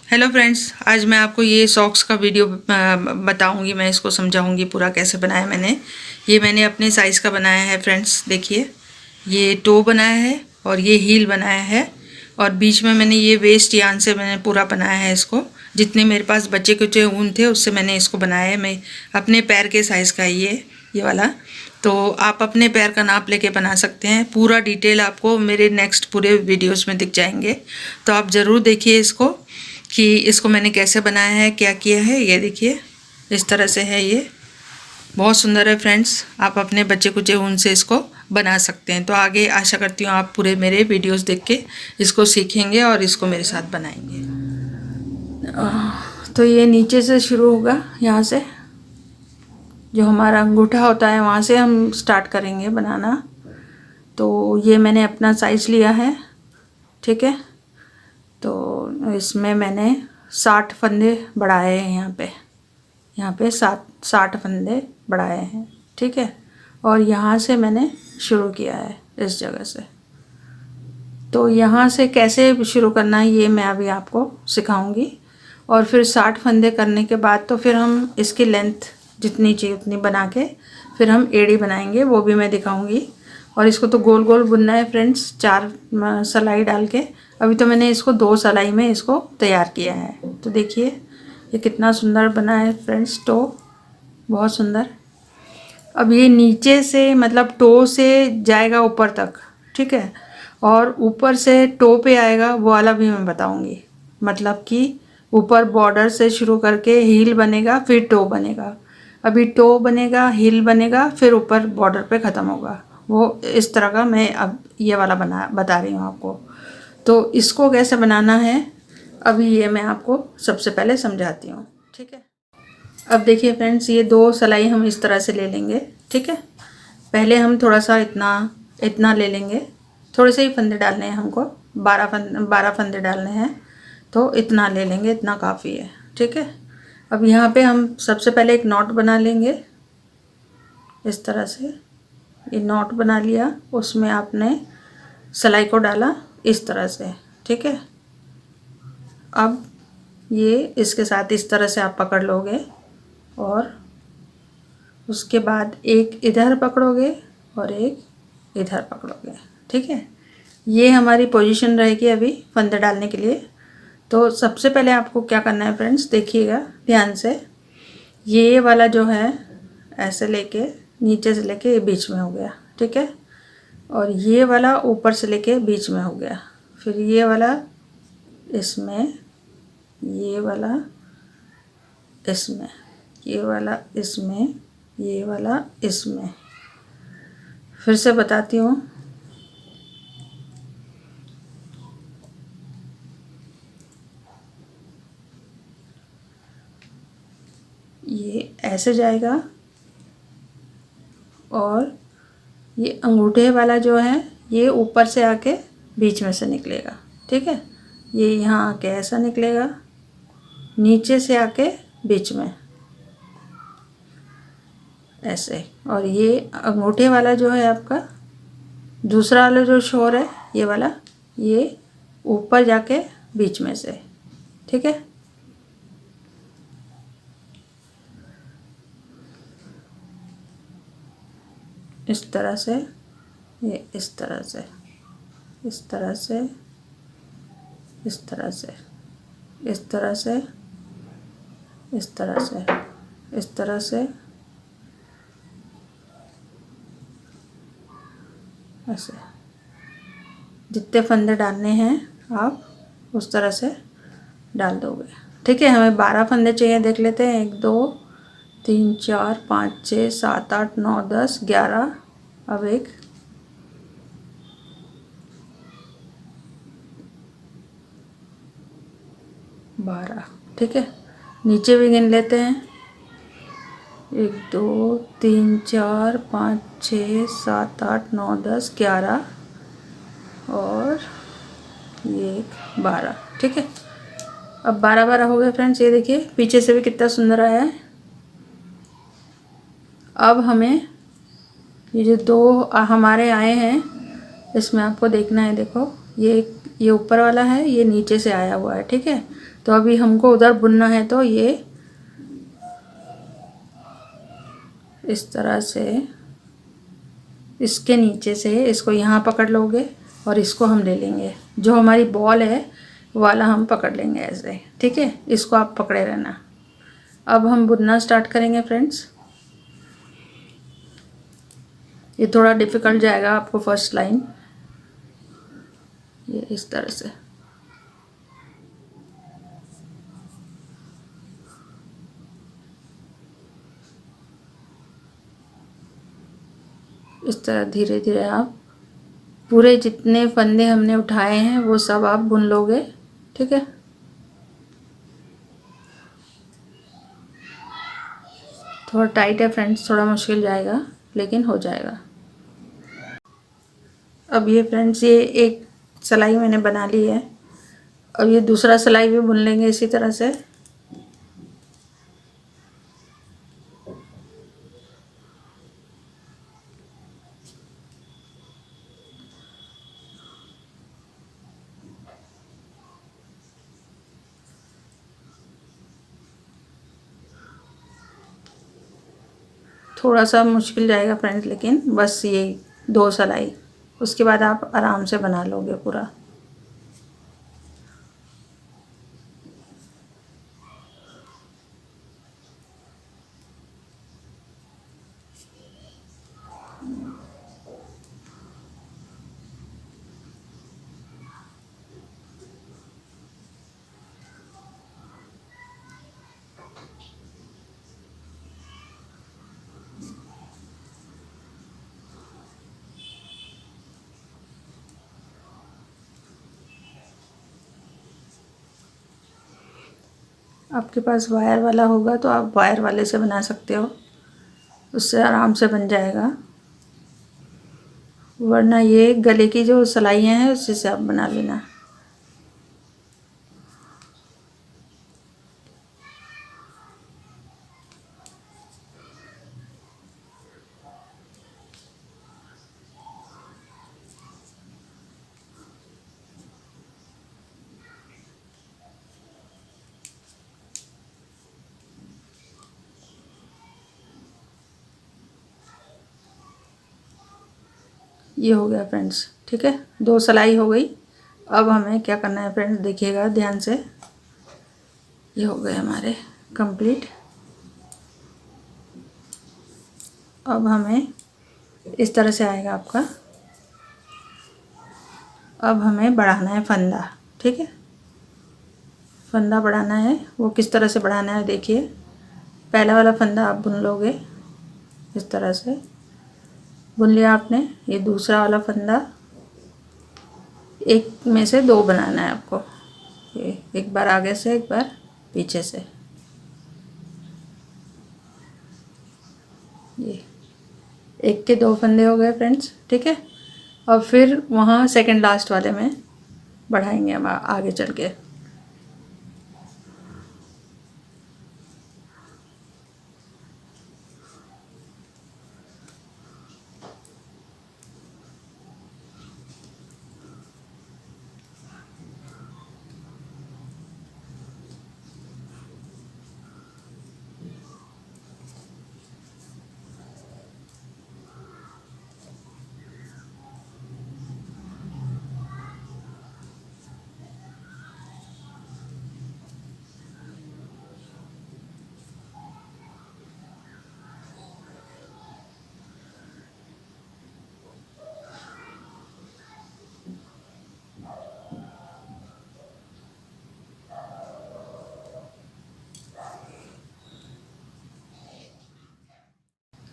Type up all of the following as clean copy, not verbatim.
Hello friends, आज मैं आपको ये सॉक्स का वीडियो बताऊंगी। मैं इसको समझाऊंगी पूरा कैसे बनाया मैंने। ये मैंने अपने साइज़ का बनाया है फ्रेंड्स। देखिए, ये टो बनाया है और ये हील बनाया है और बीच में मैंने ये वेस्ट यान से मैंने पूरा बनाया है इसको। जितने मेरे पास बचे कुचे ऊन थे उससे मैंने इसको बनाया है। मैं अपने पैर के साइज़ का ये वाला। तो आप अपने पैर का नाप लेके बना सकते हैं। पूरा डिटेल आपको मेरे नेक्स्ट पूरे वीडियोस में दिख जाएंगे, तो आप ज़रूर देखिए इसको कि इसको मैंने कैसे बनाया है, क्या किया है। ये देखिए, इस तरह से है। ये बहुत सुंदर है फ्रेंड्स। आप अपने बच्चे कुचे ऊन से इसको बना सकते हैं। तो आगे आशा करती हूँ आप पूरे मेरे वीडियोस देख के इसको सीखेंगे और इसको मेरे साथ बनाएंगे। तो ये नीचे से शुरू होगा, यहाँ से जो हमारा अंगूठा होता है वहाँ से हम स्टार्ट करेंगे बनाना। तो ये मैंने अपना साइज़ लिया है, ठीक है। तो इसमें मैंने 60 फंदे बढ़ाए हैं। यहाँ पे 60 फंदे बढ़ाए हैं, ठीक है। और यहाँ से मैंने शुरू किया है इस जगह से। तो यहाँ से कैसे शुरू करना है ये मैं अभी आपको सिखाऊंगी। और फिर 60 फंदे करने के बाद तो फिर हम इसकी लेंथ जितनी चाहिए उतनी बना के फिर हम एड़ी बनाएंगे, वो भी मैं दिखाऊंगी। और इसको तो गोल गोल बुनना है फ्रेंड्स, 4 सिलाई डाल के। अभी तो मैंने इसको 2 सिलाई में इसको तैयार किया है। तो देखिए ये कितना सुंदर बना है फ्रेंड्स, टो बहुत सुंदर। अब ये नीचे से मतलब टो से जाएगा ऊपर तक, ठीक है। और ऊपर से टो पे आएगा वो वाला भी मैं बताऊंगी। मतलब कि ऊपर बॉर्डर से शुरू करके हील बनेगा, फिर टो बनेगा। अभी टो बनेगा, हील बनेगा, फिर ऊपर बॉर्डर पे ख़त्म होगा। वो इस तरह का मैं अब ये वाला बता रही हूँ आपको। तो इसको कैसे बनाना है अभी ये मैं आपको सबसे पहले समझाती हूँ, ठीक है। अब देखिए फ्रेंड्स, ये 2 सिलाई हम इस तरह से ले लेंगे, ठीक है। पहले हम थोड़ा सा इतना ले लेंगे। थोड़े से ही फंदे डालने हैं हमको, 12 फंदे डालने हैं। तो इतना ले लेंगे, इतना काफ़ी है, ठीक है। अब यहाँ पे हम सबसे पहले एक नॉट बना लेंगे इस तरह से। ये नॉट बना लिया, उसमें आपने सिलाई को डाला इस तरह से, ठीक है। अब ये इसके साथ इस तरह से आप पकड़ लोगे और उसके बाद एक इधर पकड़ोगे और एक इधर पकड़ोगे, ठीक है। ये हमारी पोजीशन रहेगी अभी फंदे डालने के लिए। तो सबसे पहले आपको क्या करना है फ्रेंड्स, देखिएगा ध्यान से। ये वाला जो है ऐसे लेके नीचे से लेके ये बीच में हो गया, ठीक है। और ये वाला ऊपर से लेके बीच में हो गया। फिर ये वाला इसमें, ये वाला इसमें, ये वाला इसमें, ये वाला इसमें। फिर से बताती हूँ। ये ऐसे जाएगा और ये अंगूठे वाला जो है ये ऊपर से आके बीच में से निकलेगा, ठीक है। ये यहाँ आके ऐसा निकलेगा, नीचे से आके बीच में ऐसे। और ये अंगूठे वाला जो है आपका दूसरा वाला जो शोर है ये वाला, ये ऊपर जाके बीच में से, ठीक है। इस तरह से, ये इस तरह से, इस तरह से, इस तरह से, इस तरह से, इस तरह से, इस तरह से, ऐसे। जितने फंदे डालने हैं आप उस तरह से डाल दोगे, ठीक है। हमें 12 फंदे चाहिए, देख लेते हैं। 1 2 3 4 5 6 7 8 9 10 11। अब एक 12, ठीक है। नीचे भी गिन लेते हैं। 1 2 3 4 5 6 7 8 9 10 11 और ये 12, ठीक है। अब 12 हो गए फ्रेंड्स। ये देखिए पीछे से भी कितना सुंदर आया है। अब हमें ये जो 2 हमारे आए हैं इसमें आपको देखना है। देखो ये ऊपर वाला है, ये नीचे से आया हुआ है, ठीक है। तो अभी हमको उधर बुनना है, तो ये इस तरह से इसके नीचे से इसको यहाँ पकड़ लोगे और इसको हम ले लेंगे, जो हमारी बॉल है वाला हम पकड़ लेंगे ऐसे, ठीक है। इसको आप पकड़े रहना। अब हम बुनना स्टार्ट करेंगे फ्रेंड्स। ये थोड़ा डिफ़िकल्ट जाएगा आपको फर्स्ट लाइन, ये इस तरह से। इस तरह धीरे धीरे आप पूरे जितने फंदे हमने उठाए हैं वो सब आप बुन लोगे, ठीक है। थोड़ा टाइट है फ्रेंड्स, थोड़ा मुश्किल जाएगा लेकिन हो जाएगा। अब ये फ्रेंड्स ये एक सिलाई मैंने बना ली है। अब ये दूसरा सिलाई भी बुन लेंगे इसी तरह से। थोड़ा सा मुश्किल जाएगा फ्रेंड्स, लेकिन बस ये 2 सिलाई, उसके बाद आप आराम से बना लोगे पूरा। आपके पास वायर वाला होगा तो आप वायर वाले से बना सकते हो, उससे आराम से बन जाएगा। वरना ये गले की जो सिलाइयाँ हैं उसी से आप बना लेना। ये हो गया फ्रेंड्स, ठीक है। 2 सिलाई हो गई। अब हमें क्या करना है फ्रेंड्स, देखिएगा ध्यान से। ये हो गए हमारे कंप्लीट। अब हमें इस तरह से आएगा आपका। अब हमें बढ़ाना है फंदा, ठीक है। फंदा बढ़ाना है, वो किस तरह से बढ़ाना है देखिए। पहला वाला फंदा आप बुन लोगे इस तरह से, बुन लिया आपने। ये दूसरा वाला फंदा, एक में से 2 बनाना है आपको। ये एक बार आगे से, एक बार पीछे से। ये एक के 2 फंदे हो गए फ्रेंड्स, ठीक है। और फिर वहाँ सेकंड लास्ट वाले में बढ़ाएंगे हम आगे चल के।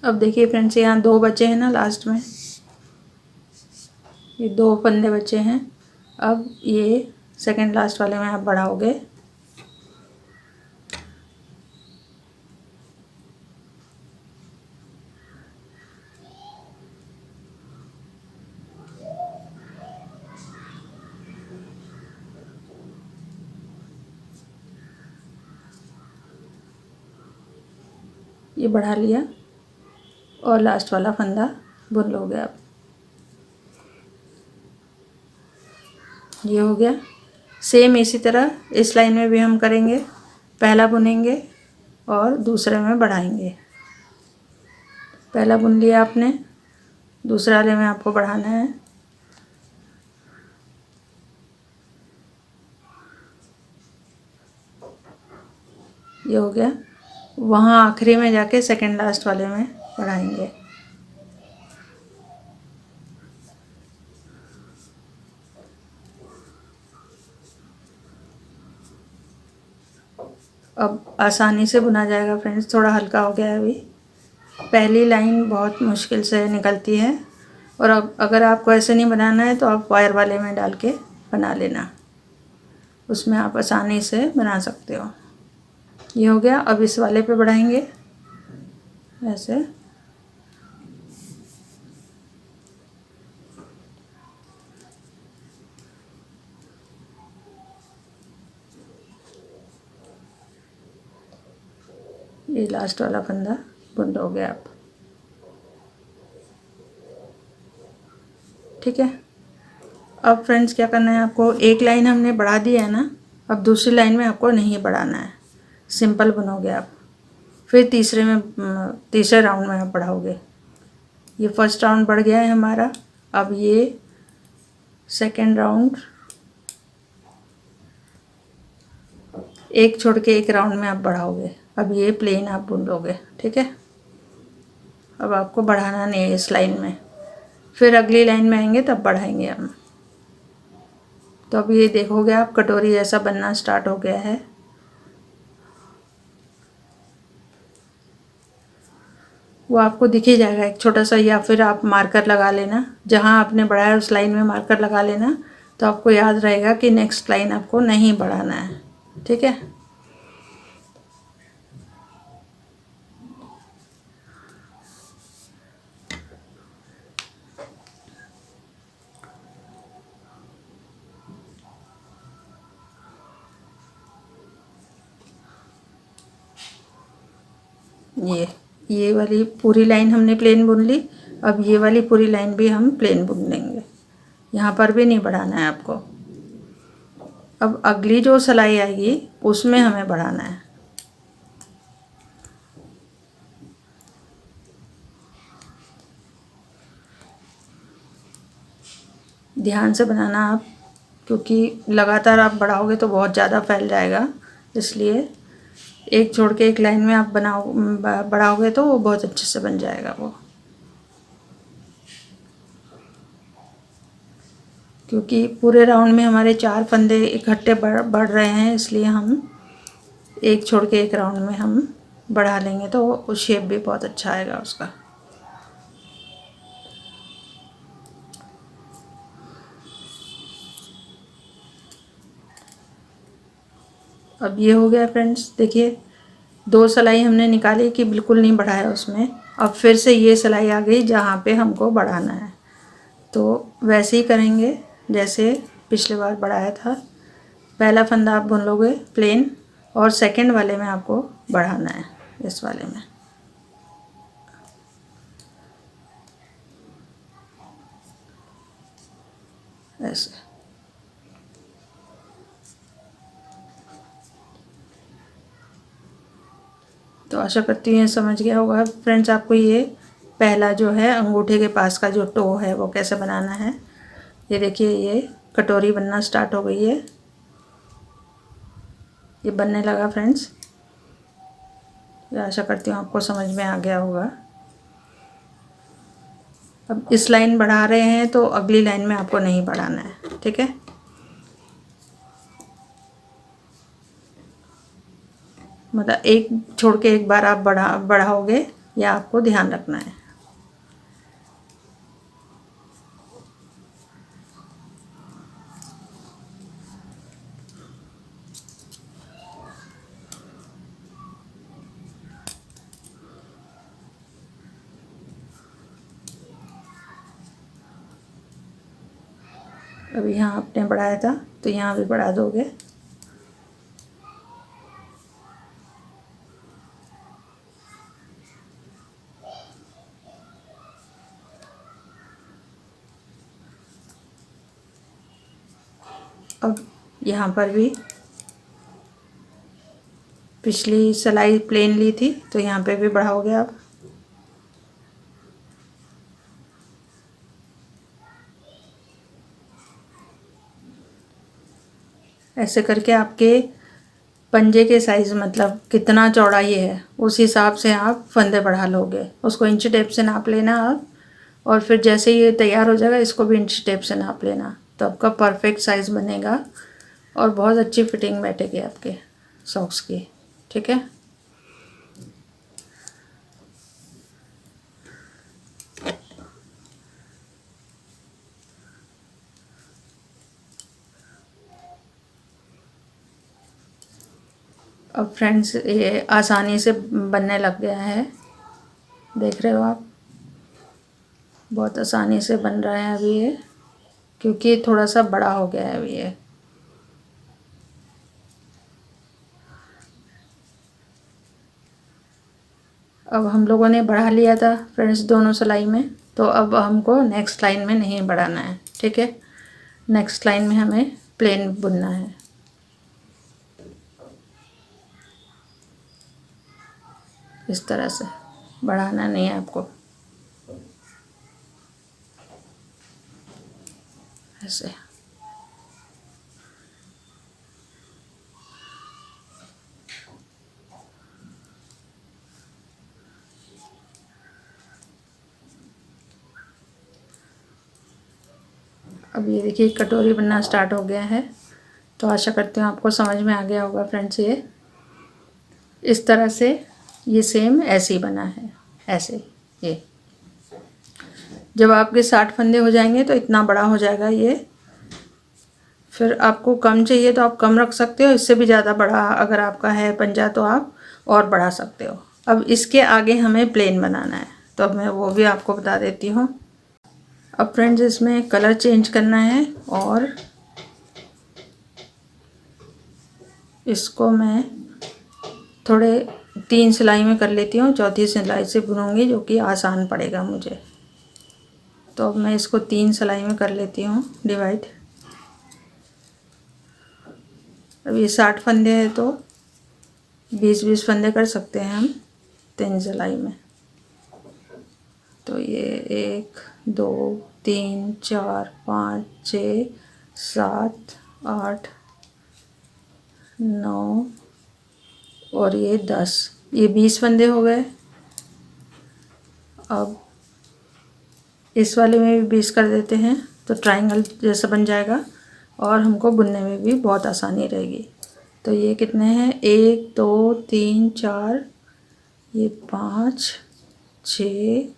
अब देखिए फ्रेंड्स, यहाँ 2 बचे हैं ना लास्ट में, ये 2 फंदे बचे हैं। अब ये सेकंड लास्ट वाले में आप बढ़ाओगे। ये बढ़ा लिया और लास्ट वाला फंदा बुन लोगे आप। ये हो गया। सेम इसी तरह इस लाइन में भी हम करेंगे। पहला बुनेंगे और दूसरे में बढ़ाएंगे। पहला बुन लिया आपने, दूसरा वाले में आपको बढ़ाना है। ये हो गया। वहाँ आखिरी में जाके सेकंड लास्ट वाले में बढ़ाएंगे। अब आसानी से बुना जाएगा फ्रेंड्स। थोड़ा हल्का हो गया है अभी। पहली लाइन बहुत मुश्किल से निकलती है। और अब अगर आपको ऐसे नहीं बनाना है तो आप वायर वाले में डाल के बना लेना, उसमें आप आसानी से बना सकते हो। ये हो गया। अब इस वाले पे बढ़ाएंगे ऐसे। ये लास्ट वाला फंदा बुन लोगे आप। ठीक है। अब फ्रेंड्स क्या करना है आपको, एक लाइन हमने बढ़ा दी है ना, अब दूसरी लाइन में आपको नहीं बढ़ाना है, सिंपल बुनोगे आप। फिर तीसरे राउंड में आप बढ़ाओगे। ये फर्स्ट राउंड बढ़ गया है हमारा। अब ये सेकंड राउंड, एक छोड़ के एक राउंड में आप बढ़ाओगे। अब ये प्लेन आप बुन लोगे। ठीक है। अब आपको बढ़ाना नहीं है इस लाइन में, फिर अगली लाइन में आएंगे तब बढ़ाएंगे हम। तो अब ये देखोगे आप कटोरी जैसा बनना स्टार्ट हो गया है। वो आपको दिख ही जाएगा एक छोटा सा, या फिर आप मार्कर लगा लेना, जहाँ आपने बढ़ाया उस लाइन में मार्कर लगा लेना, तो आपको याद रहेगा कि नेक्स्ट लाइन आपको नहीं बढ़ाना है। ठीक है। ये वाली पूरी लाइन हमने प्लेन बुन ली। अब ये वाली पूरी लाइन भी हम प्लेन बुन लेंगे। यहाँ पर भी नहीं बढ़ाना है आपको। अब अगली जो सिलाई आएगी उसमें हमें बढ़ाना है। ध्यान से बनाना आप, क्योंकि लगातार आप बढ़ाओगे तो बहुत ज़्यादा फैल जाएगा, इसलिए एक छोड़ के एक लाइन में आप बढ़ाओगे तो वो बहुत अच्छे से बन जाएगा वो। क्योंकि पूरे राउंड में हमारे 4 फंदे इकट्ठे बढ़ रहे हैं, इसलिए हम एक छोड़ के एक राउंड में हम बढ़ा लेंगे तो उस शेप भी बहुत अच्छा आएगा उसका। अब ये हो गया फ्रेंड्स। देखिए 2 सिलाई हमने निकाली कि बिल्कुल नहीं बढ़ाया उसमें। अब फिर से ये सिलाई आ गई जहाँ पे हमको बढ़ाना है, तो वैसे ही करेंगे जैसे पिछले बार बढ़ाया था। पहला फंदा आप बुन लोगे प्लेन, और सेकंड वाले में आपको बढ़ाना है, इस वाले में। ऐसे। तो आशा करती हूँ ये समझ गया होगा फ्रेंड्स आपको। ये पहला जो है अंगूठे के पास का जो टो है वो कैसे बनाना है। ये देखिए ये कटोरी बनना स्टार्ट हो गई है, ये बनने लगा फ्रेंड्स। ये आशा करती हूँ आपको समझ में आ गया होगा। अब इस लाइन बढ़ा रहे हैं तो अगली लाइन में आपको नहीं बढ़ाना है। ठीक है। मतलब एक छोड़ के एक बार आप बढ़ाओगे, या आपको ध्यान रखना है। अब यहाँ आपने बढ़ाया था तो यहाँ भी बढ़ा दोगे। अब यहाँ पर भी पिछली सिलाई प्लेन ली थी तो यहाँ पे भी बढ़ाओगे आप। ऐसे करके आपके पंजे के साइज़ मतलब कितना चौड़ा ये है उस हिसाब से आप फंदे बढ़ा लोगे। उसको इंच टेप से नाप लेना आप, और फिर जैसे ये तैयार हो जाएगा इसको भी इंच टेप से नाप लेना, तो आपका परफेक्ट साइज़ बनेगा और बहुत अच्छी फिटिंग बैठेगी आपके सॉक्स की। ठीक है। अब फ्रेंड्स ये आसानी से बनने लग गया है, देख रहे हो आप, बहुत आसानी से बन रहा है अभी ये, क्योंकि थोड़ा सा बड़ा हो गया है अभी ये। अब हम लोगों ने बढ़ा लिया था फ्रेंड्स दोनों सिलाई में, तो अब हमको नेक्स्ट लाइन में नहीं बढ़ाना है। ठीक है, नेक्स्ट लाइन में हमें प्लेन बुनना है। इस तरह से बढ़ाना नहीं है आपको, ऐसे। अब ये देखिए कटोरी बनना स्टार्ट हो गया है, तो आशा करती हूँ आपको समझ में आ गया होगा फ्रेंड्स। ये इस तरह से ये सेम ऐसे ही बना है, ऐसे। ये जब आपके 60 फंदे हो जाएंगे तो इतना बड़ा हो जाएगा ये। फिर आपको कम चाहिए तो आप कम रख सकते हो, इससे भी ज़्यादा बड़ा अगर आपका है पंजा तो आप और बढ़ा सकते हो। अब इसके आगे हमें प्लेन बनाना है, तो अब मैं वो भी आपको बता देती हूँ। अब फ्रेंड्स इसमें कलर चेंज करना है, और इसको मैं थोड़े 3 सिलाई में कर लेती हूँ, चौथी सिलाई से बुनूंगी जो कि आसान पड़ेगा मुझे। तो अब मैं इसको 3 सिलाई में कर लेती हूँ डिवाइड। अब ये 60 फंदे हैं तो 20-20 फंदे कर सकते हैं हम 3 सिलाई में। तो ये 1 2 3 4 5 6 7 8 9 और ये 10, ये 20 फंदे हो गए। अब इस वाले में भी 20 कर देते हैं तो ट्रायंगल जैसा बन जाएगा और हमको बुनने में भी बहुत आसानी रहेगी। तो ये कितने हैं, 1 2 3 4, ये 5 6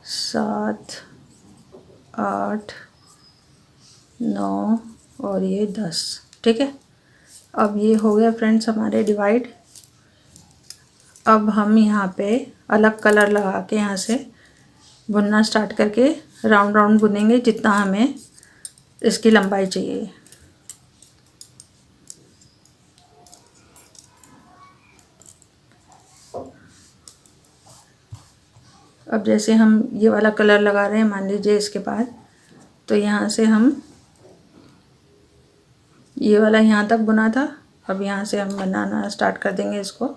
7 8 9 और ये 10। ठीक है, अब ये हो गया फ्रेंड्स हमारे डिवाइड। अब हम यहाँ पे अलग कलर लगा के यहाँ से बुनना स्टार्ट करके राउंड राउंड बुनेंगे जितना हमें इसकी लंबाई चाहिए। अब जैसे हम ये वाला कलर लगा रहे हैं मान लीजिए इसके बाद, तो यहाँ से हम ये वाला यहाँ तक बुना था, अब यहाँ से हम बनाना स्टार्ट कर देंगे इसको।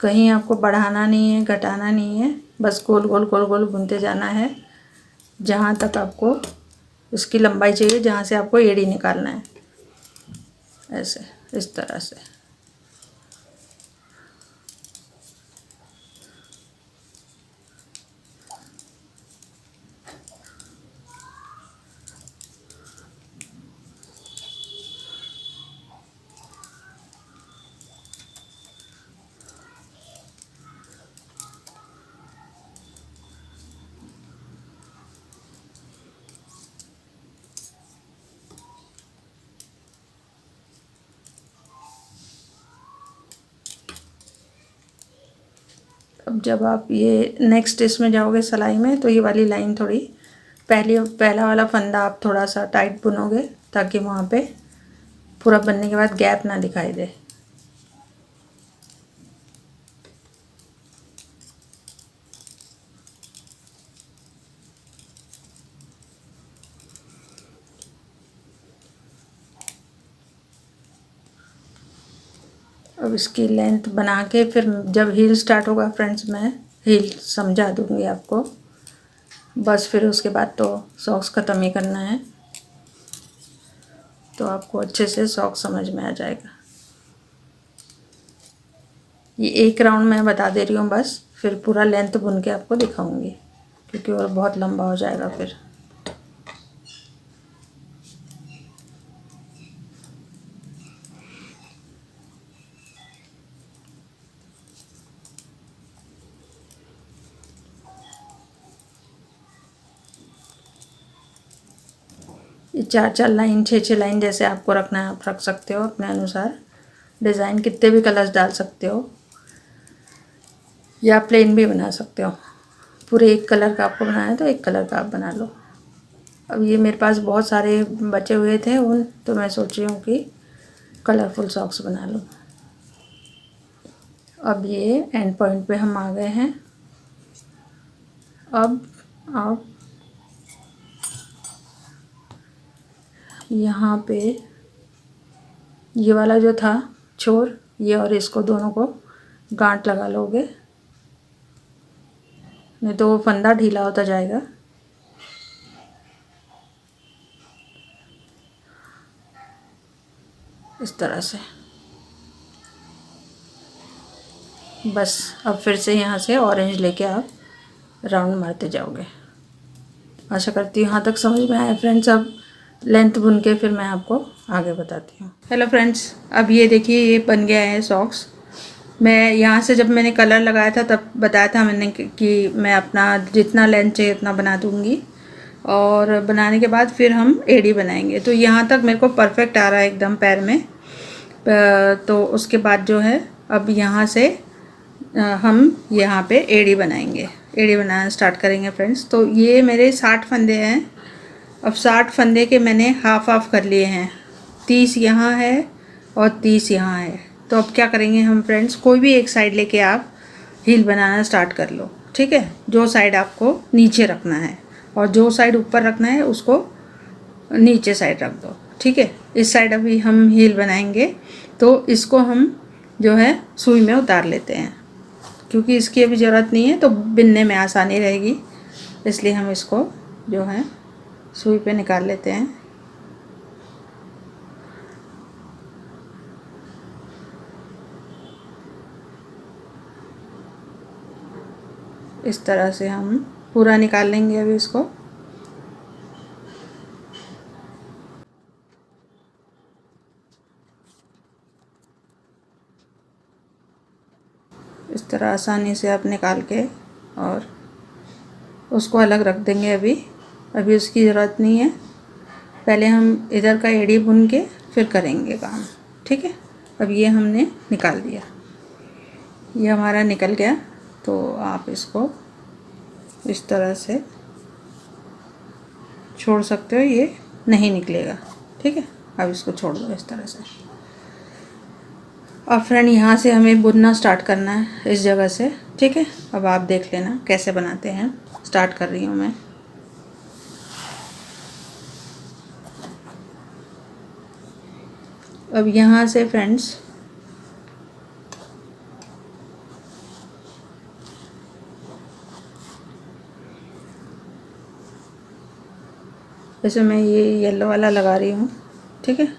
कहीं आपको बढ़ाना नहीं है, घटाना नहीं है, बस गोल गोल गोल गोल बुनते जाना है जहाँ तक आपको इसकी लंबाई चाहिए, जहाँ से आपको एड़ी निकालना है, ऐसे इस तरह से। अब जब आप ये नेक्स्ट इसमें जाओगे सिलाई में, तो ये वाली लाइन थोड़ी पहला वाला फंदा आप थोड़ा सा टाइट बुनोगे ताकि वहाँ पे पूरा बनने के बाद गैप ना दिखाई दे। अब इसकी लेंथ बना के फिर जब हील स्टार्ट होगा फ्रेंड्स, मैं हील समझा दूँगी आपको। बस फिर उसके बाद तो सॉक्स ख़त्म ही करना है, तो आपको अच्छे से सॉक्स समझ में आ जाएगा। ये एक राउंड मैं बता दे रही हूँ बस, फिर पूरा लेंथ बुन के आपको दिखाऊंगी, क्योंकि और बहुत लंबा हो जाएगा फिर। ये 4-4 लाइन 6-6 लाइन जैसे आपको रखना है, आप रख सकते हो अपने अनुसार। डिज़ाइन कितने भी कलर्स डाल सकते हो, या प्लेन भी बना सकते हो। पूरे एक कलर का आपको बनाना है तो एक कलर का आप बना लो। अब ये मेरे पास बहुत सारे बचे हुए थे ऊन, तो मैं सोच रही हूँ कि कलरफुल सॉक्स बना लूँ। अब ये एंड पॉइंट पे हम आ गए हैं। अब आप यहाँ पे ये वाला जो था छोर, ये और इसको दोनों को गांठ लगा लोगे, नहीं तो वो फंदा ढीला होता जाएगा। इस तरह से बस। अब फिर से यहाँ से ऑरेंज लेके आप राउंड मारते जाओगे। आशा करती हूँ यहाँ तक समझ में आया फ्रेंड्स। अब लेंथ बुन के फिर मैं आपको आगे बताती हूँ। हेलो फ्रेंड्स, अब ये देखिए ये बन गया है सॉक्स। मैं यहाँ से जब मैंने कलर लगाया था तब बताया था मैंने कि मैं अपना जितना लेंथ चाहिए उतना बना दूँगी, और बनाने के बाद फिर हम एड़ी बनाएंगे। तो यहाँ तक मेरे को परफेक्ट आ रहा है एकदम पैर में। तो उसके बाद जो है अब यहाँ से हम यहाँ पे एड़ी बनाएंगे, एड़ी बनाना स्टार्ट करेंगे फ्रेंड्स। तो ये मेरे 60 फंदे हैं। अब 60 फंदे के मैंने हाफ हाफ कर लिए हैं, 30 यहाँ है और 30 यहाँ है। तो अब क्या करेंगे हम फ्रेंड्स, कोई भी एक साइड लेके आप हील बनाना स्टार्ट कर लो, ठीक है। जो साइड आपको नीचे रखना है और जो साइड ऊपर रखना है उसको नीचे साइड रख दो, ठीक है। इस साइड अभी हम हील बनाएंगे, तो इसको हम जो है सुई में उतार लेते हैं, क्योंकि इसकी अभी ज़रूरत नहीं है, तो बिनने में आसानी रहेगी, इसलिए हम इसको जो है सुई पे निकाल लेते हैं। इस तरह से हम पूरा निकाल लेंगे अभी इसको। इस तरह आसानी से आप निकाल के और उसको अलग रख देंगे। अभी उसकी ज़रूरत नहीं है, पहले हम इधर का एड़ी बुन के फिर करेंगे काम, ठीक है। अब ये हमने निकाल दिया, ये हमारा निकल गया। तो आप इसको इस तरह से छोड़ सकते हो, ये नहीं निकलेगा, ठीक है। अब इसको छोड़ दो इस तरह से। अब फ्रेंड यहाँ से हमें बुनना स्टार्ट करना है इस जगह से, ठीक है। अब आप देख लेना कैसे बनाते हैं। स्टार्ट कर रही हूँ मैं। अब यहाँ से फ्रेंड्स जैसे मैं ये येलो वाला लगा रही हूँ, ठीक है।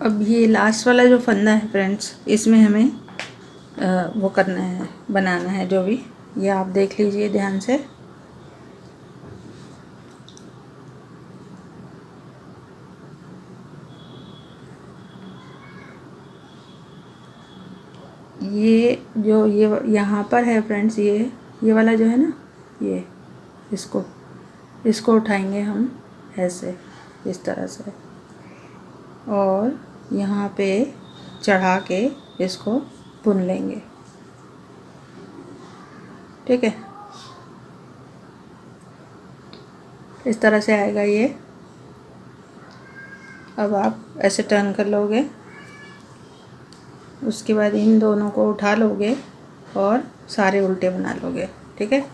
अब ये लास्ट वाला जो फंदा है फ्रेंड्स, इसमें हमें वो करना है, बनाना है जो भी, ये आप देख लीजिए ध्यान से। ये जो ये यहाँ पर है फ्रेंड्स, ये वाला जो है ना, ये इसको उठाएंगे हम ऐसे, इस तरह से, और यहाँ पे चढ़ा के इसको बुन लेंगे। ठीक है, इस तरह से आएगा ये। अब आप ऐसे टर्न कर लोगे, उसके बाद इन दोनों को उठा लोगे और सारे उल्टे बना लोगे। ठीक है,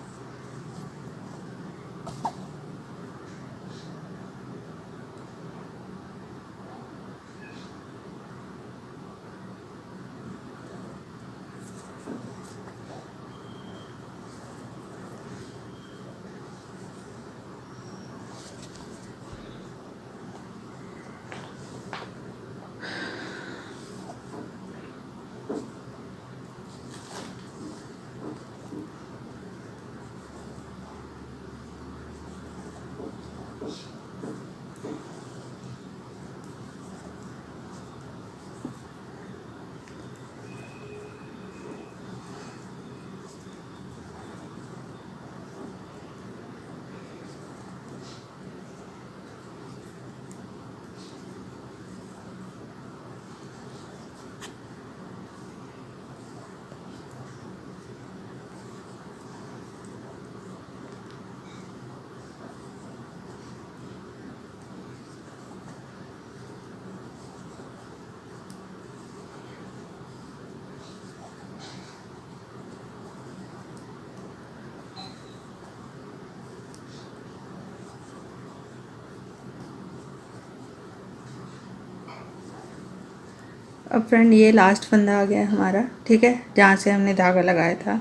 अब फ्रेंड ये लास्ट फंदा आ गया हमारा। ठीक है, जहाँ से हमने धागा लगाया था।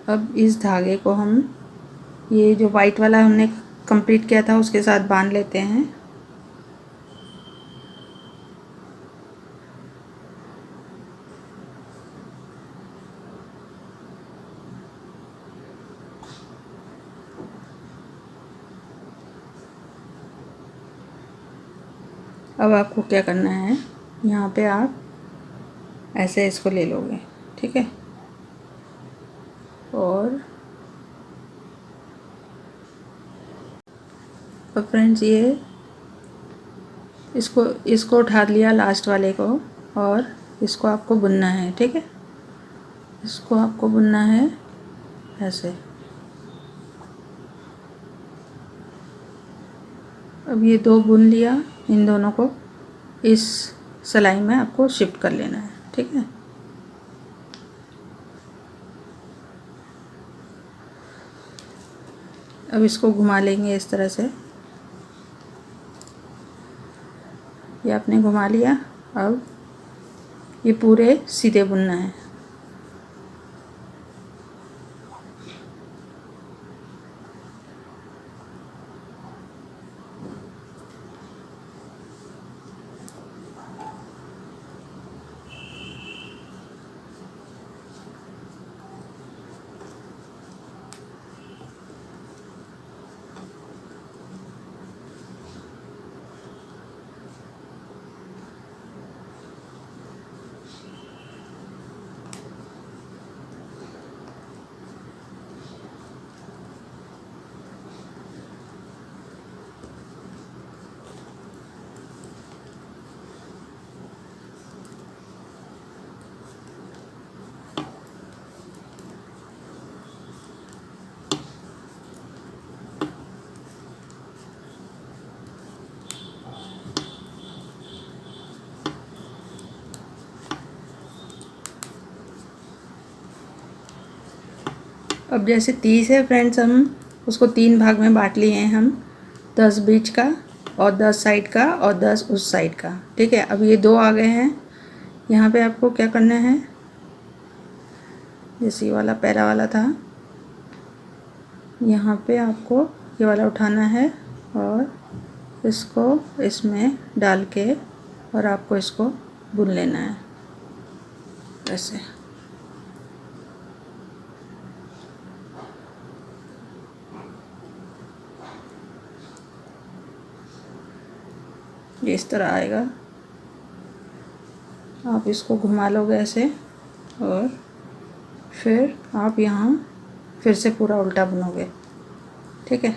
अब इस धागे को हम, ये जो वाइट वाला हमने कंप्लीट किया था उसके साथ बांध लेते हैं। अब आपको क्या करना है, यहाँ पे आप ऐसे इसको ले लोगे। ठीक है, और फ्रेंड्स ये इसको उठा लिया लास्ट वाले को, और इसको आपको बुनना है। ठीक है, इसको आपको बुनना है ऐसे। अब ये दो बुन लिया, इन दोनों को इस सिलाई में आपको शिफ्ट कर लेना है। ठीक है, अब इसको घुमा लेंगे इस तरह से। ये आपने घुमा लिया, अब ये पूरे सीधे बुनना है। अब जैसे 30 है फ्रेंड्स, हम उसको 3 भाग में बांट लिए हैं हम, 10 बीच का और 10 साइड का और 10 उस साइड का। ठीक है, अब ये 2 आ गए हैं। यहाँ पे आपको क्या करना है, जैसे ये वाला पैरा वाला था, यहाँ पे आपको ये वाला उठाना है और इसको इसमें डाल के और आपको इसको बुन लेना है ऐसे। ये इस तरह आएगा। आप इसको घुमा लोगे ऐसे और फिर आप यहाँ फिर से पूरा उल्टा बुनोगे, ठीक है।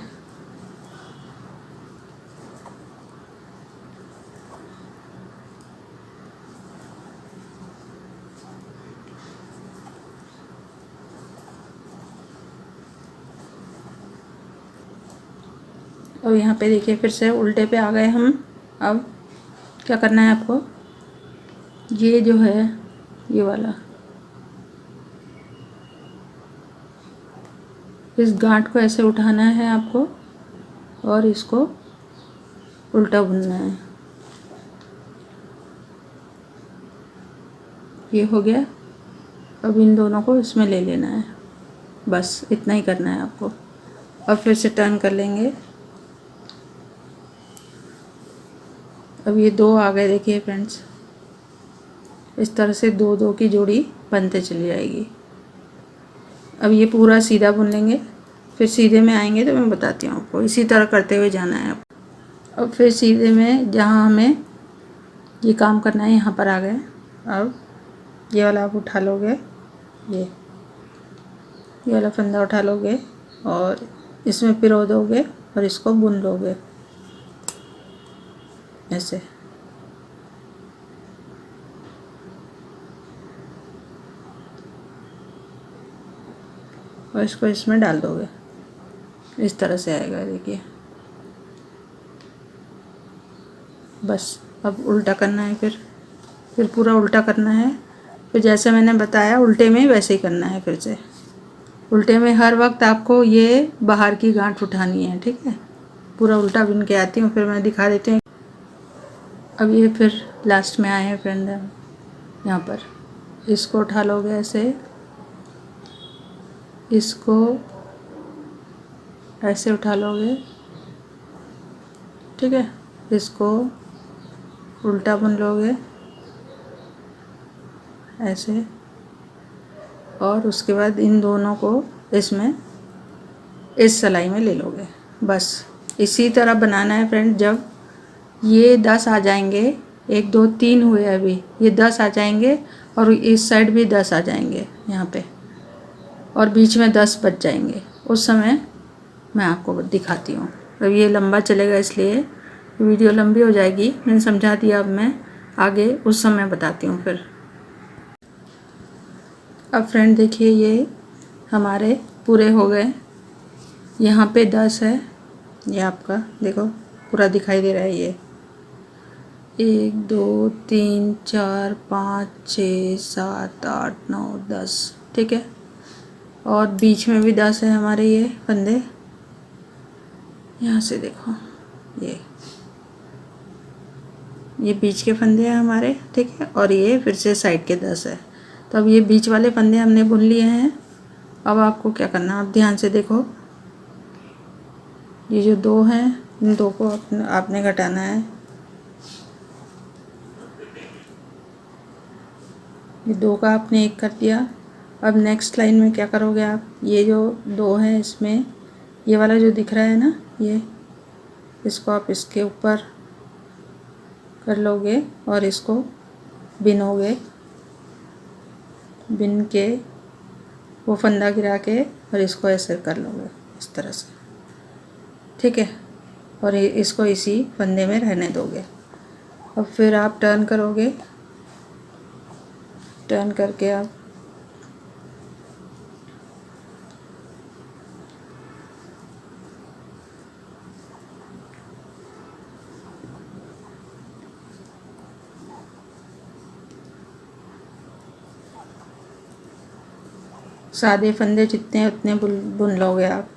अब यहाँ पे देखिए फिर से उल्टे पे आ गए हम। अब क्या करना है आपको, ये जो है ये वाला, इस गांठ को ऐसे उठाना है आपको और इसको उल्टा बुनना है। ये हो गया। अब इन दोनों को इसमें ले लेना है, बस इतना ही करना है आपको। अब फिर से टर्न कर लेंगे। अब ये दो आ गए देखिए फ्रेंड्स, इस तरह से दो दो की जोड़ी बनते चली जाएगी। अब ये पूरा सीधा बुन लेंगे, फिर सीधे में आएंगे तो मैं बताती हूँ आपको। इसी तरह करते हुए जाना है। अब फिर सीधे में जहाँ हमें ये काम करना है यहाँ पर आ गए। अब ये वाला आप उठा लोगे, ये वाला फंदा उठा लोगे और इसमें पिरो दोगे और इसको बुन लोगे ऐसे। और इसको इसमें डाल दोगे, इस तरह से आएगा देखिए। बस अब उल्टा करना है, फिर पूरा उल्टा करना है। फिर जैसे मैंने बताया उल्टे में वैसे ही करना है। फिर से उल्टे में हर वक्त आपको ये बाहर की गांठ उठानी है, ठीक है। पूरा उल्टा बुन के आती हूँ, फिर मैं दिखा देती हूँ। अब ये फिर लास्ट में आए हैं फ्रेंड, यहाँ पर इसको उठा लोगे ऐसे, इसको ऐसे उठा लोगे, ठीक है। इसको उल्टा बुन लोगे ऐसे और उसके बाद इन दोनों को इसमें इस सिलाई में ले लोगे। बस इसी तरह बनाना है फ्रेंड। जब ये 10 आ जाएंगे, 1 2 3 हुए अभी, ये 10 आ जाएंगे और इस साइड भी 10 आ जाएंगे यहाँ पे, और बीच में 10 बच जाएंगे। उस समय मैं आपको दिखाती हूँ। अब ये लंबा चलेगा इसलिए वीडियो लंबी हो जाएगी। मैंने समझा दिया, अब मैं आगे उस समय बताती हूँ फिर। अब फ्रेंड देखिए ये हमारे पूरे हो गए। यहाँ पे 10 है, ये आपका देखो पूरा दिखाई दे रहा है। ये 1 2 3 4 5 6 7 8 9 10, ठीक है। और बीच में भी 10 है हमारे ये फंदे। यहाँ से देखो ये बीच के फंदे हैं हमारे, ठीक है। और ये फिर से साइड के 10 है। तो अब ये बीच वाले फंदे हमने बुन लिए हैं। अब आपको क्या करना है, आप ध्यान से देखो। ये जो 2 हैं, इन 2 को आपने घटाना है। ये 2 का आपने 1 कर दिया। अब नेक्स्ट लाइन में क्या करोगे आप, ये जो 2 हैं इसमें ये वाला जो दिख रहा है ना, ये इसको आप इसके ऊपर कर लोगे और इसको बिनोगे। बिन के वो फंदा गिरा के और इसको ऐसे कर लोगे इस तरह से, ठीक है। और इसको इसी फंदे में रहने दोगे। अब फिर आप टर्न करोगे, टर्न करके आप सादे फंदे जितने हैं उतने बुन लोगे आप।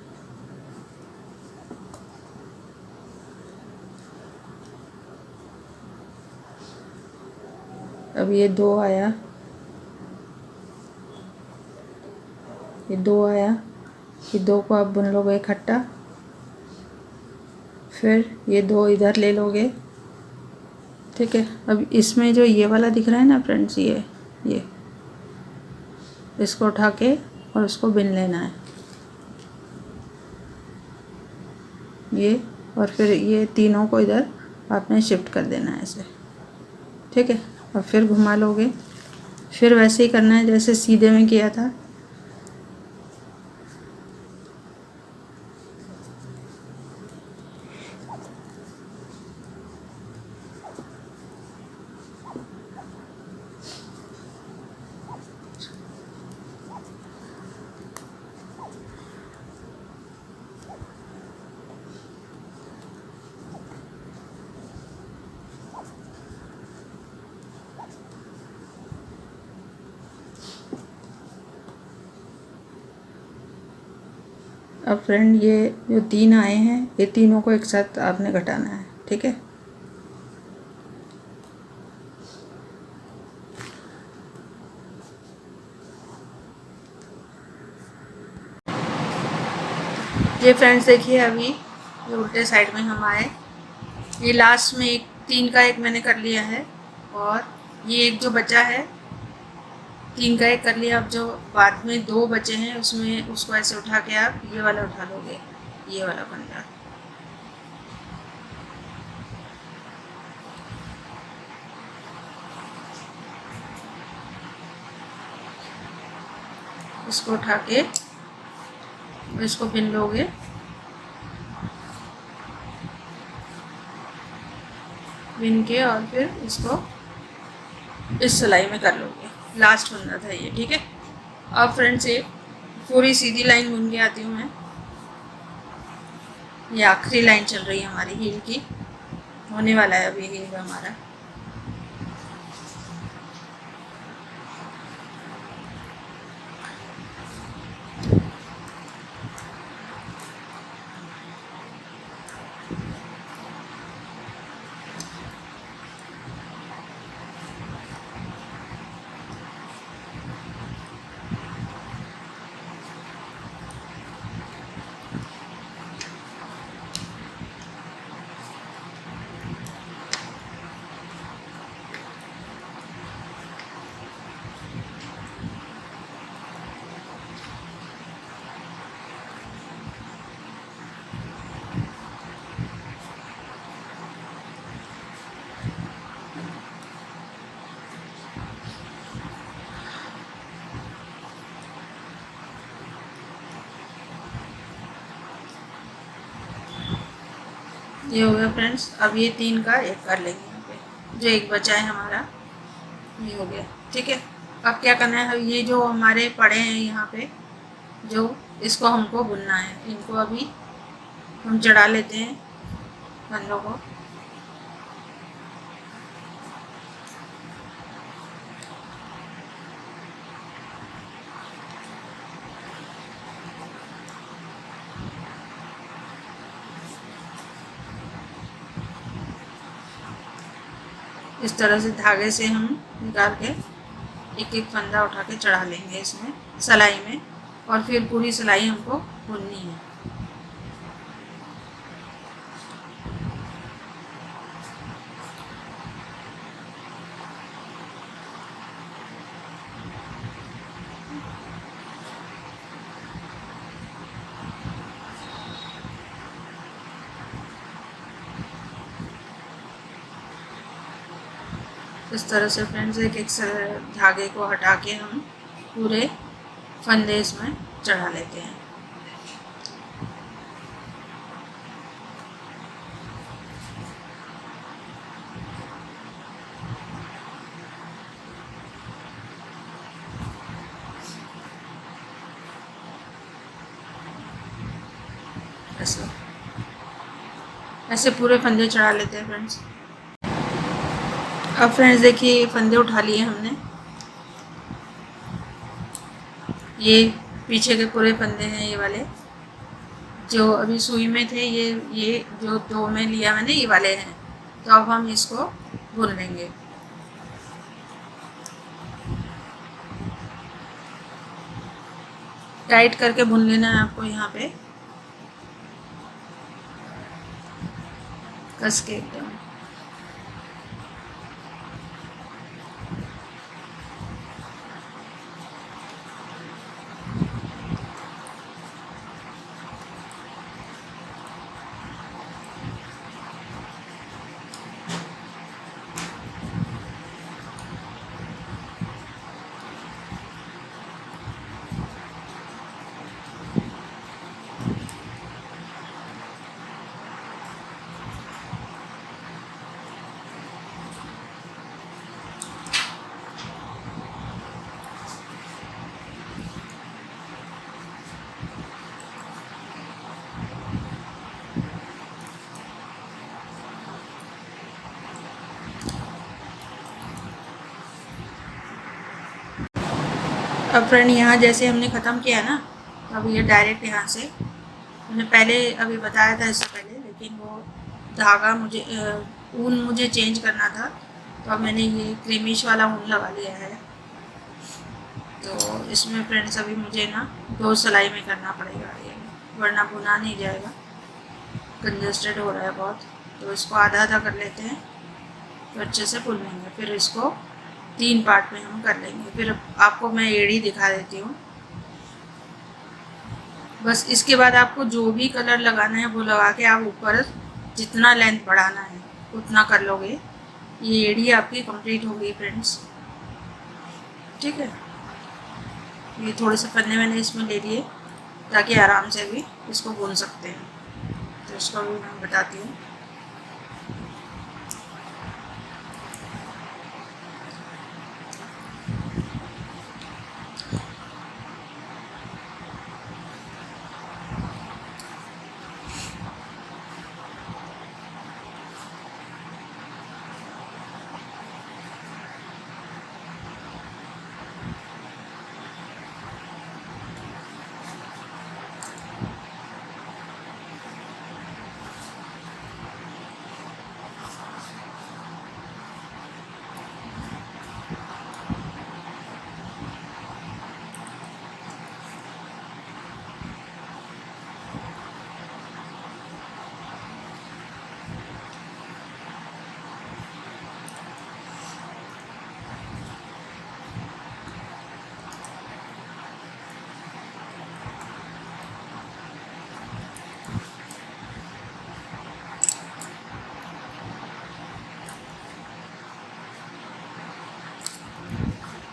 अब ये 2 आया, ये 2 आया, ये 2 को आप बुन लोगे इकट्ठा। फिर ये 2 इधर ले लोगे, ठीक है। अब इसमें जो ये वाला दिख रहा है ना फ्रेंड्स, ये इसको उठा के और उसको बिन लेना है, ये, और फिर ये तीनों को इधर आपने शिफ्ट कर देना है ऐसे, ठीक है। और फिर घुमा लोगे, फिर वैसे ही करना है जैसे सीधे में किया था। अब फ्रेंड ये जो 3 आए हैं, ये तीनों को एक साथ आपने घटाना है, ठीक है। ये फ्रेंड्स देखिए, अभी ये उल्टे साइड में हम आए, ये लास्ट में एक 3 का एक मैंने कर लिया है, और ये एक जो बचा है 3 का एक कर लिया। अब जो बाद में 2 बचे हैं उसमें उसको ऐसे उठा के आप ये वाला उठा लोगे, ये वाला फंदा, इसको उठा के और इसको बिन लोगे, बिन के और फिर इसको इस सिलाई में कर लोगे। लास्ट फंदा था ये, ठीक है। अब फ्रेंड्स ये पूरी सीधी लाइन बुन के आती हूँ मैं, ये आखिरी लाइन चल रही है हमारी हील की, होने वाला है अभी हील हमारा। ये हो गया फ्रेंड्स। अब ये 3 का एक कर लेंगे यहाँ पे, जो एक बचा है हमारा, ये हो गया, ठीक है। अब क्या करना है, ये जो हमारे पड़े हैं यहाँ पे, जो इसको हमको बुनना है, इनको अभी हम चढ़ा लेते हैं फंदों को। इस तरह से धागे से हम निकाल के एक एक फंदा उठा के चढ़ा लेंगे इसमें सिलाई में, और फिर पूरी सिलाई हमको बुननी है। इस तरह से फ्रेंड्स एक एक धागे को हटा के हम पूरे फंदे इसमें चढ़ा लेते हैं। ऐसे ऐसे पूरे फंदे चढ़ा लेते हैं फ्रेंड्स। अब फ्रेंड्स देखिए, ये फंदे उठा लिए हमने, ये पीछे के पूरे फंदे हैं, ये वाले जो अभी सुई में थे, ये जो 2 में लिया मैंने, ये वाले हैं। तो अब हम इसको बुन लेंगे। टाइट करके बुन लेना है आपको यहाँ पे। कस के एकदम। अब फ्रेंड यहाँ जैसे हमने ख़त्म किया ना, अब ये डायरेक्ट यहाँ से, मैंने पहले अभी बताया था इससे पहले, लेकिन वो धागा मुझे ऊन मुझे चेंज करना था, तो अब मैंने ये क्रीमिश वाला ऊन लगा लिया है। तो इसमें फ्रेंड्स अभी मुझे ना 2 सिलाई में करना पड़ेगा ये, वरना बुना नहीं जाएगा, कंजस्टेड हो रहा है बहुत। तो इसको आधा आधा कर लेते हैं, तो अच्छे से बुन लेंगे। फिर इसको 3 पार्ट में हम कर लेंगे। फिर आपको मैं एड़ी दिखा देती हूँ। बस इसके बाद आपको जो भी कलर लगाना है वो लगा के आप ऊपर जितना लेंथ बढ़ाना है उतना कर लोगे। ये एड़ी आपकी कंप्लीट हो गई फ्रेंड्स, ठीक है। ये थोड़े से पन्ने मैंने इसमें ले लिए ताकि आराम से भी इसको बुन सकते हैं। तो इसको भी मैं बताती हूँ।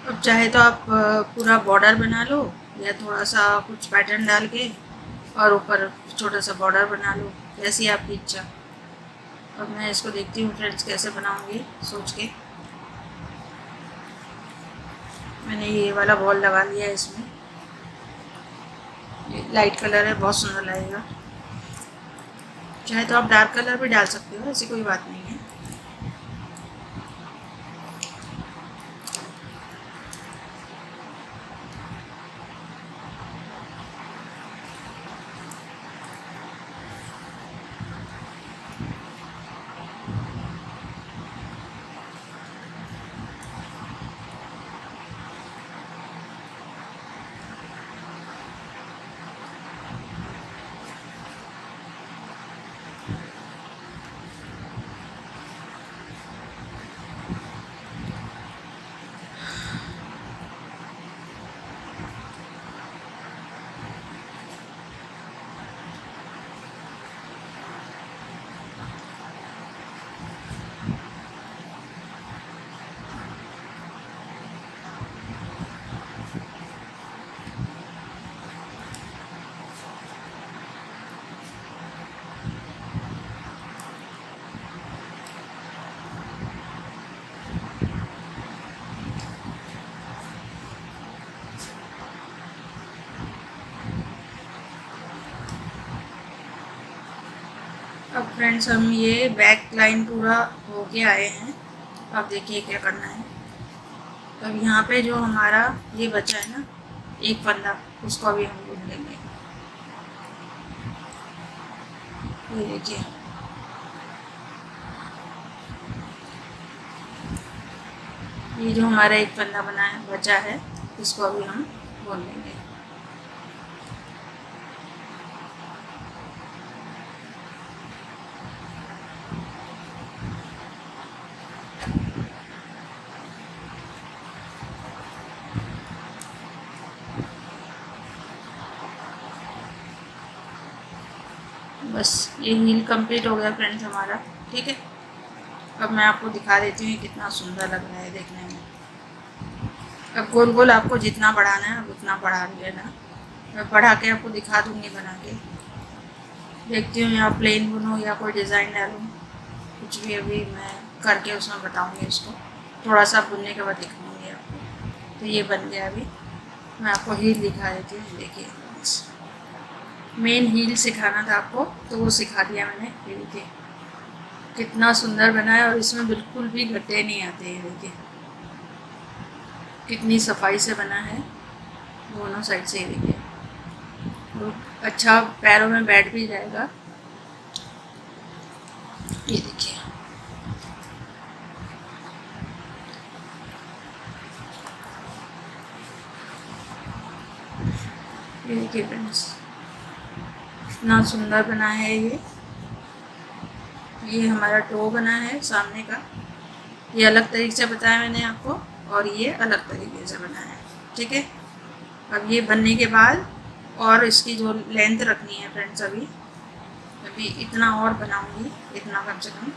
अब चाहे तो आप पूरा बॉर्डर बना लो, या थोड़ा सा कुछ पैटर्न डाल के और ऊपर छोटा सा बॉर्डर बना लो, जैसी आपकी इच्छा। अब मैं इसको देखती हूँ फ्रेंड्स कैसे बनाऊंगी सोच के। मैंने ये वाला बॉल लगा लिया है इसमें, ये लाइट कलर है, बहुत सुंदर लगेगा। चाहे तो आप डार्क कलर भी डाल सकते हो, ऐसी कोई बात नहीं है। अब फ्रेंड्स हम ये बैक लाइन पूरा हो के आए हैं। अब देखिए क्या करना है। अब यहाँ पे जो हमारा ये बचा है ना एक फंदा, उसको अभी हम बुन लेंगे। ये देखिए, ये जो हमारा एक फंदा बना है बचा है, इसको अभी हम बुन लेंगे। बस ये हील कंप्लीट हो गया फ्रेंड्स हमारा। ठीक है, अब मैं आपको दिखा देती हूँ कितना सुंदर लग रहा है देखने में। अब गोल गोल आपको जितना बढ़ाना है अब उतना बढ़ा लेना। मैं बढ़ा के आपको दिखा दूँगी बना के। देखती हूँ या प्लेन बुनूँ या कोई डिज़ाइन डालूँ, कुछ भी अभी मैं करके उसमें बताऊँगी उसको। थोड़ा सा बुनने के बाद दिखाऊँगी आपको। तो ये बन गया। अभी मैं आपको हील दिखा देती हूँ। देखिए मेन हील सिखाना था आपको, तो वो सिखा दिया मैंने। ये देखिए कितना सुंदर बना है और इसमें बिल्कुल भी गड्ढे नहीं आते हैं। देखिए कितनी सफाई से बना है दोनों साइड से। देखिए तो अच्छा पैरों में बैठ भी जाएगा। ये देखिए ये देखिए फ्रेंड्स इतना सुंदर बना है। ये हमारा टो बना है सामने का। ये अलग तरीके से बताया मैंने आपको और ये अलग तरीके से बना है। ठीक है, अब ये बनने के बाद और इसकी जो लेंथ रखनी है फ्रेंड्स, अभी इतना और बनाऊंगी, इतना कम से कम।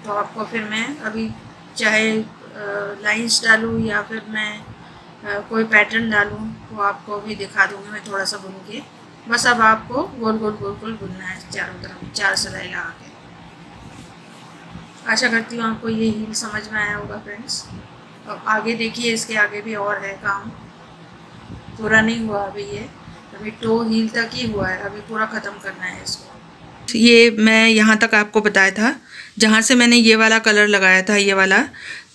तो आपको फिर मैं अभी चाहे लाइंस डालूँ या फिर मैं कोई पैटर्न डालूँ वो आपको भी दिखा दूँगी मैं थोड़ा सा बुन के। बस अब आपको गोल गोल गोल गोल बुनना है चारों तरफ, 4 सिलाई लगा के। आशा करती हूँ आपको ये हील समझ में आया होगा फ्रेंड्स। अब आगे देखिए, इसके आगे भी और है काम, पूरा नहीं हुआ अभी। ये अभी टो हील तक ही हुआ है, अभी पूरा ख़त्म करना है इसको। ये मैं यहाँ तक आपको बताया था, जहाँ से मैंने ये वाला कलर लगाया था, ये वाला,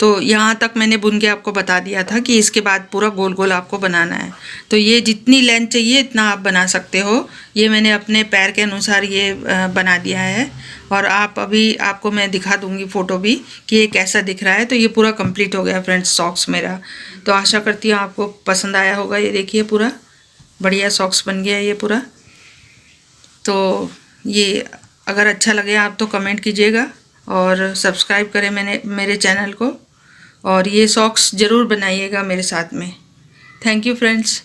तो यहाँ तक मैंने बुन के आपको बता दिया था कि इसके बाद पूरा गोल गोल आपको बनाना है। तो ये जितनी लेंथ चाहिए इतना आप बना सकते हो। ये मैंने अपने पैर के अनुसार ये बना दिया है और अभी आपको मैं दिखा दूँगी फ़ोटो भी कि ये कैसा दिख रहा है। तो ये पूरा कंप्लीट हो गया फ्रेंड्स सॉक्स मेरा। तो आशा करती हूँ आपको पसंद आया होगा। ये देखिए पूरा बढ़िया सॉक्स बन गया ये पूरा। तो ये अगर अच्छा लगे आप तो कमेंट कीजिएगा और सब्सक्राइब करें मेरे चैनल को, और ये सॉक्स ज़रूर बनाइएगा मेरे साथ में। Thank you friends.